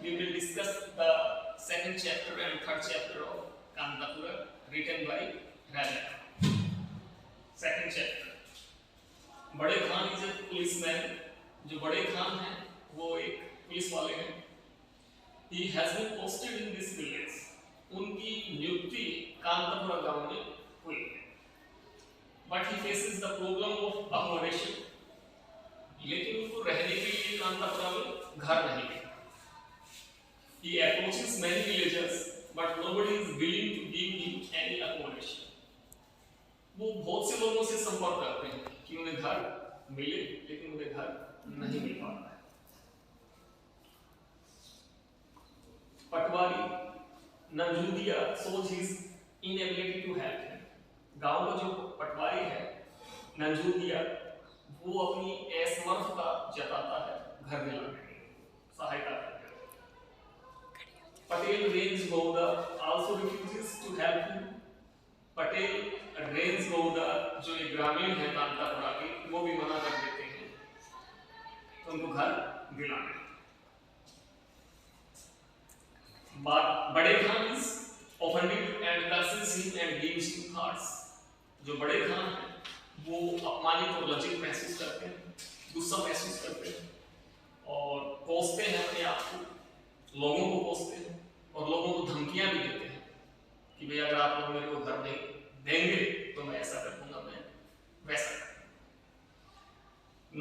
we will discuss the second chapter and third chapter of Kantapura written by Raja. Second chapter. बड़े Khan is a policeman. जो बड़े खान हैं वो एक police वाले हैं. He has been posted in this village. उनकी नियुक्ति कांतापुरा गांव में हुई है. But he faces the problem of accommodation. लेकिन उनको रहने के लिए कांतापुरा में घर नहीं है. He approaches many villagers, but nobody is willing to give him any accommodation. वो बहुत से लोगों से संपर्क करते हैं कि उन्हें घर मिले, लेकिन उन्हें घर नहीं मिल पाता है. पटवारी नंजूदिया shows his inability to help him. गांव का जो पटवारी है नंजूदिया, वो अपनी असमर्थता जताता है घर दिलाने में सहायता करने में. Patel Ranga Gowda also refuses to help him. Patel Ranga Gowda जो एक ग्रामीण है कांतापुरा के, वो भी मना कर देते हैं तो उनको घर दिलाने. बड़े Khan is offended and curses him and gives him thoughts. जो बड़े खान हैं वो अपमानित और लज्जित महसूस करते हैं, गुस्सा महसूस करते हैं और कोसते हैं अपने आप को, लोगों को कोसते हैं और लोगों को धमकियां भी देते हैं कि भाई अगर आप लोग मेरे को घर नहीं देंगे तो मैं ऐसा कर दूंगा, मैं वैसा कर दूंगा.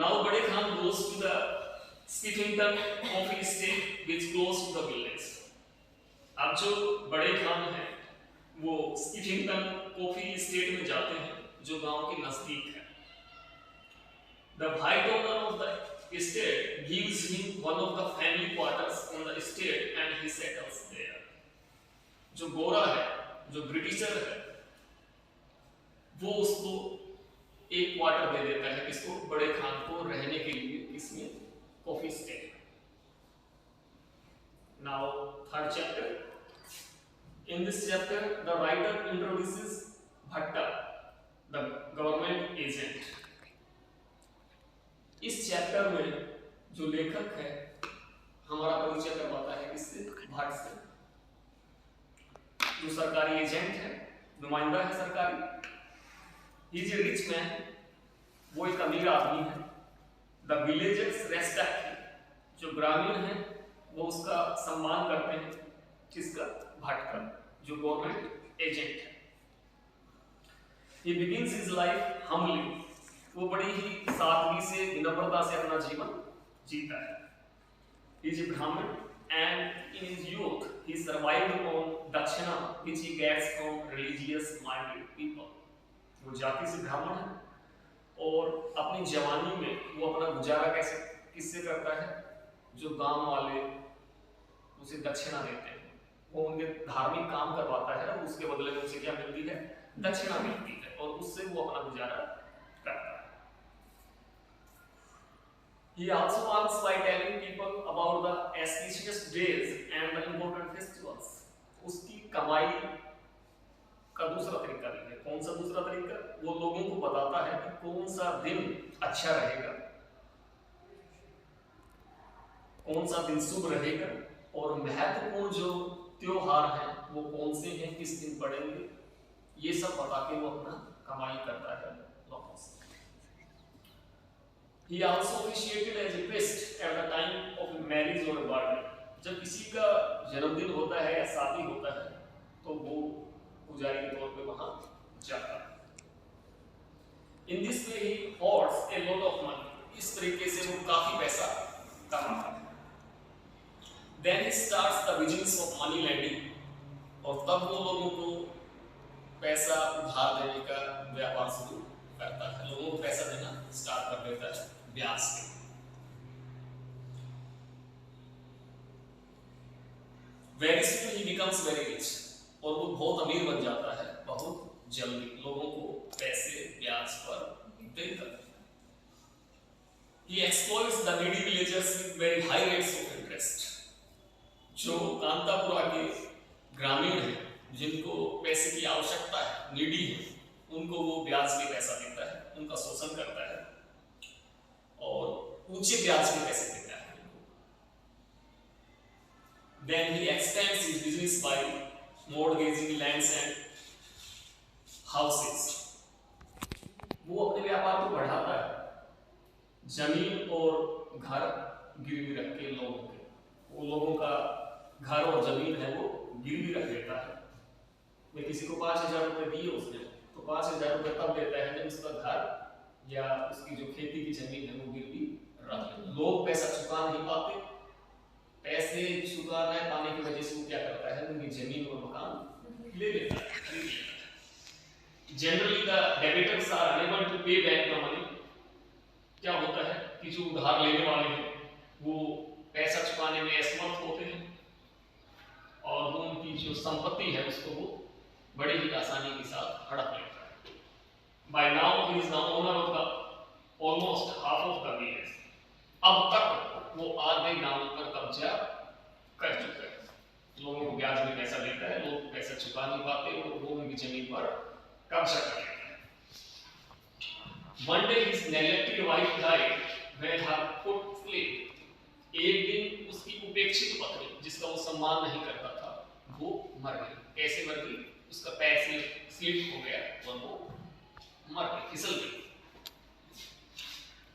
Now बड़े Khan goes to the Skiffington coffee estate which close to the village. अब जो बड़े खान हैं वो स्कीफिंगटन कॉफी एस्टेट में जाते हैं जो गांव के नजदीक है. The white owner of the estate gives him one of the family quarters on the estate and he settles there. जो गोरा है, जो ब्रिटिशर है, वो उसको एक क्वार्टर दे देता है इसको बड़े खान को रहने के लिए इसमें coffee estate. Now third chapter. In this chapter, the writer introduces Bhatta, the government agent. इस चैप्टर में जो लेखक है हमारा परिचय करवाता है किससे? भट्ट से. जो सरकारी एजेंट है, नुमाइंदा है सरकारी. He is a rich man. वो एक अमीर आदमी है. The villagers respect him. जो ग्रामीण है वो उसका सम्मान करते हैं. किसका? भट्ट का, जो गवर्नमेंट एजेंट है. He begins his life humbly. वो बड़ी ही सादगी से, विनम्रता से अपना जीवन जीता है. He is a Brahmin and in his youth he survived on dakshina which he gets from religious minded people. वो जाति से ब्राह्मण है और अपनी जवानी में वो अपना गुजारा कैसे किससे करता है? जो गांव वाले उसे दक्षिणा देते हैं, वो उनके धार्मिक काम करवाता है और उसके बदले में उसे क्या मिलती है? दक्षिणा मिलती है और उससे वो अपना गुजारा करता है. He also works by telling people about the auspicious days and the important festivals. उसकी कमाई का दूसरा तरीका भी है. कौन सा दूसरा तरीका? वो लोगों को बताता है कि कौन सा दिन अच्छा रहेगा, कौन सा दिन शुभ रहेगा और महत्वपूर्ण जो त्योहार हैं वो कौन से हैं, किस दिन पड़ेंगे, ये सब बता के वो अपना कमाई करता है लोगों से. He also officiated as a priest at the time of marriage or birthday. जब किसी का जन्मदिन होता है या शादी होता है तो वो पुजारी के तौर पे वहां जाता है. In this way he hoards a lot of money. इस तरीके से वो काफी पैसा कमाता है. Then he starts the business of money lending. और तब वो लोगों को पैसा उधार देने का व्यापार शुरू करता है. लोगों को पैसा देना स्टार्ट कर देता है ब्याज से. Very soon he becomes very rich. और वो बहुत अमीर बन जाता है बहुत जल्दी, लोगों को पैसे ब्याज पर देकर. He exploits the needy villagers with very high rates of interest. जो कांतापुरा के ग्रामीण हैं जिनको पैसे की आवश्यकता है, नीडी है, उनको वो ब्याज पे पैसा देता है, उनका शोषण करता है और ऊंचे ब्याज पे पैसे देता है. Then he expands his business by mortgaging lands and houses. वो अपने व्यापार को बढ़ाता है जमीन और घर गिरवी रख के लोगों के, वो लोगों का घर और जमीन है वो गिरवी रख देता है। मैं किसी को 5,000 रुपए दिए उसने, तो 5,000 रुपए तब देता है जब उसका घर या उसकी जो खेती की जमीन है वो गिरवी रख ले। लोग पैसा चुका नहीं पाते, पैसे चुका न पाने की वजह से वो क्या करता है, उनकी जमीन और मकान ले लेता है। Generally the debtors are unable to pay back the money. क्या होता है कि जो उधार लेने वाले हैं वो पैसा चुकाने में असमर्थ होते हैं और वो उनकी जो संपत्ति है उसको वो बड़ी ही आसानी के साथ हड़प लेता है। By now he is the owner of the almost half of the village. अब तक वो आधे गांव पर कब्जा कर चुका है। लोगों को ब्याज में पैसा देता है, लोग पैसा चुका नहीं पाते और वो उनकी जमीन पर कब्जा कर लेता है। One day his neglected wife died when her foot slipped. एक दिन उसकी उपेक्षित पत्नी जिसका वो सम्मान नहीं करता था वो मर गई। कैसे मर गई? उसका पैर स्लिप हो गया और वो मर गई, फिसल गई।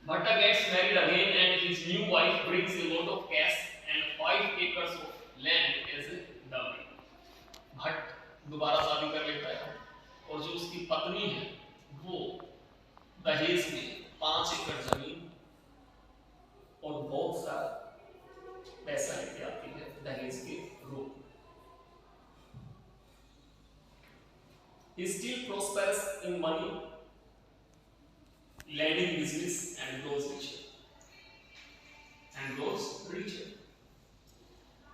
Bhatta gets married again and his new wife brings a lot of cash and 5 acres of land as a dowry. Bhatt दोबारा शादी कर लेता है और जो उसकी पत्नी है वो दहेज में 5 एकड़ जमीन और बहुत सारा पैसा लेके आती है दहेज के रूप में। He still prospers in money, lending business and grows richer.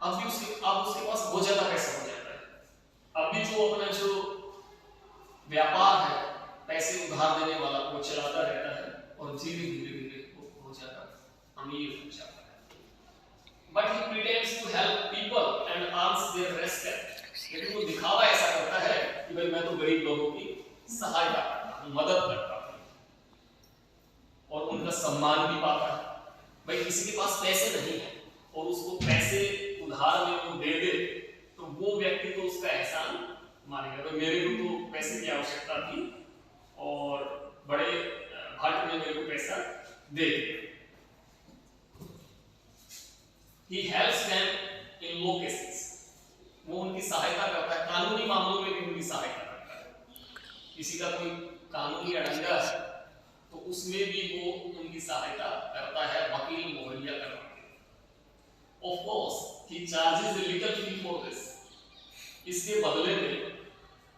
अब उसके पास बहुत ज्यादा पैसा हो जाता है। अभी जो अपना जो व्यापार है पैसे उधार देने वाला वो चलाता रहता है और धीरे धीरे वो बहुत ज्यादा अमीर हो जाता है। But he pretends to help people and earns their respect. लेकिन वो दिखावा ऐसा करता है कि भाई मैं तो गरीब लोगों की सहायता करता हूँ, मदद करता हूँ और उनका सम्मान भी पाता है। भाई किसी के पास पैसे नहीं है और उसको पैसे उधार में वो दे दे तो वो व्यक्ति तो उसका एहसान मानेगा। भाई मेरे को तो पैसे की आवश्यकता थी और बड़े भट्ट ने मेरे को पैसा दे दिया। He helps them in law cases. वो उनकी सहायता करता है, कानूनी मामलों में भी उनकी सहायता करता है। किसी का कोई कानूनी अड़ंगा है तो उसमें भी वो उनकी सहायता करता है, वकील मुहैया करवाते हैं। Of course, he charges a little fee for this. इसके बदले में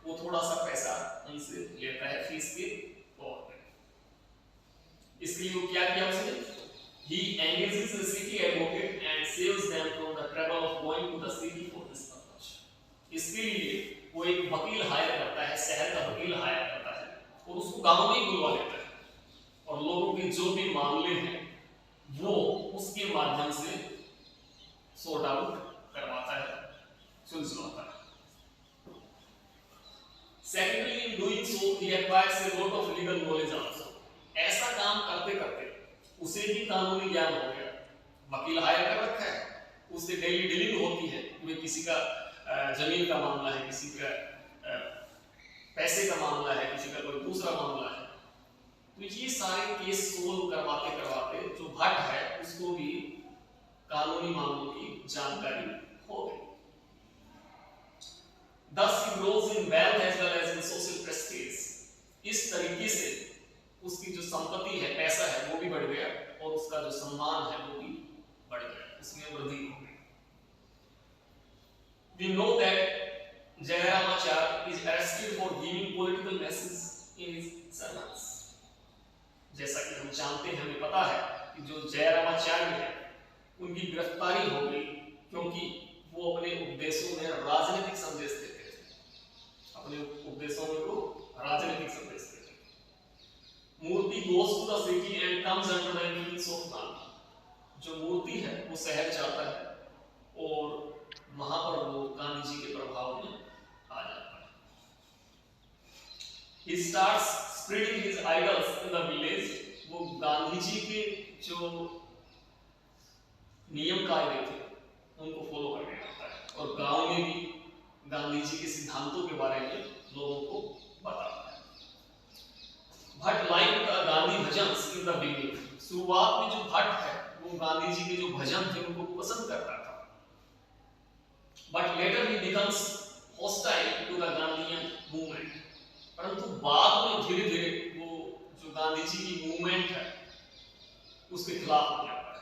वो थोड़ा सा पैसा उनसे लेता है फीस के तौर पे। इसके लिए वो क्या किया उसने? He engages a city advocate and saves them from the trouble of going to the city for this purpose. इसके लिए वो एक वकील हायर करता है, शहर का वकील हायर करता है और उसको गांव में बुलवा लेता है और लोगों के जो भी मामले हैं वो उसके माध्यम से सॉर्ट आउट करवाता है, सुलझाता है। Secondly, in doing so, he acquires a lot of legal knowledge also. ऐसा काम करते करते उसे भी कानूनी ज्ञान हो गया। वकील हायर कर रखा है, उससे डेली डीलिंग होती है, में किसी का जमीन का मामला है, किसी का पैसे का मामला है, किसी का कोई दूसरा मामला है, तो ये सारे केस सोल्व करवाते करवाते जो भट्ट है उसको भी कानूनी मामलों की जानकारी हो गई। Thus he grows in wealth as well as in social prestige. इस तरीके से उसकी जो संपत्ति है, पैसा है, वो भी बढ़ गया और उसका जो सम्मान है वो भी बढ़ गया, उसमें वृद्धि हो गई। We know that Jayaramacharya is arrested for giving political messages in his sermons. जैसा कि हम जानते हैं, हमें पता है कि जो जयरामाचार्य है उनकी गिरफ्तारी हो गई क्योंकि वो अपने उपदेशों में राजनीतिक संदेश देते थे। अपने उपदेशों में वो राजनीतिक संदेश देते थे। मूर्ति goes to the city and comes under the influence of Gandhi. जो मूर्ति है वो शहर जाता है और वहां पर वो गांधी जी के प्रभाव में आ जाता है। He starts spreading his idols in the village. वो गांधी जी के जो नियम कायदे थे उनको फॉलो करने लगता है। में भी गांधी जी के सिद्धांतों के बारे में लोगों को बताता है। Bhatt like the Gandhi bhajans in the beginning, शुरुआत में जो भट्ट है वो गांधी जी के जो भजन थे उनको पसंद करता था, but later he becomes hostile to the Gandhian movement, परंतु बाद में धीरे धीरे वो जो गांधी जी की मूवमेंट है उसके खिलाफ हो जाता है,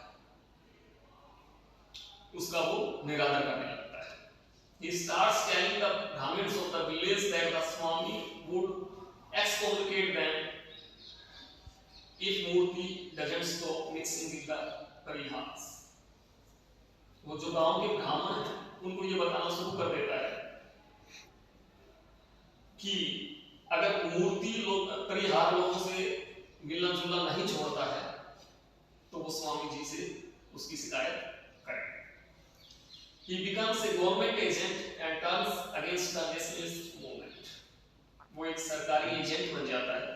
उसका वो निरादर करने लगता है। He starts telling the Brahmins of the village that the Swami would excommunicate them if Murti doesn't stop mixing with the Parihas। वो जो गांव के ब्राह्मण हैं उनको ये बताना शुरू कर देता है कि अगर मूर्ति लोग परिहार लोगों से मिलना जुलना नहीं छोड़ता है तो वो स्वामी जी से उसकी शिकायत करें। He becomes a government agent and turns against the nationalist movement। वो एक सरकारी एजेंट बन जाता है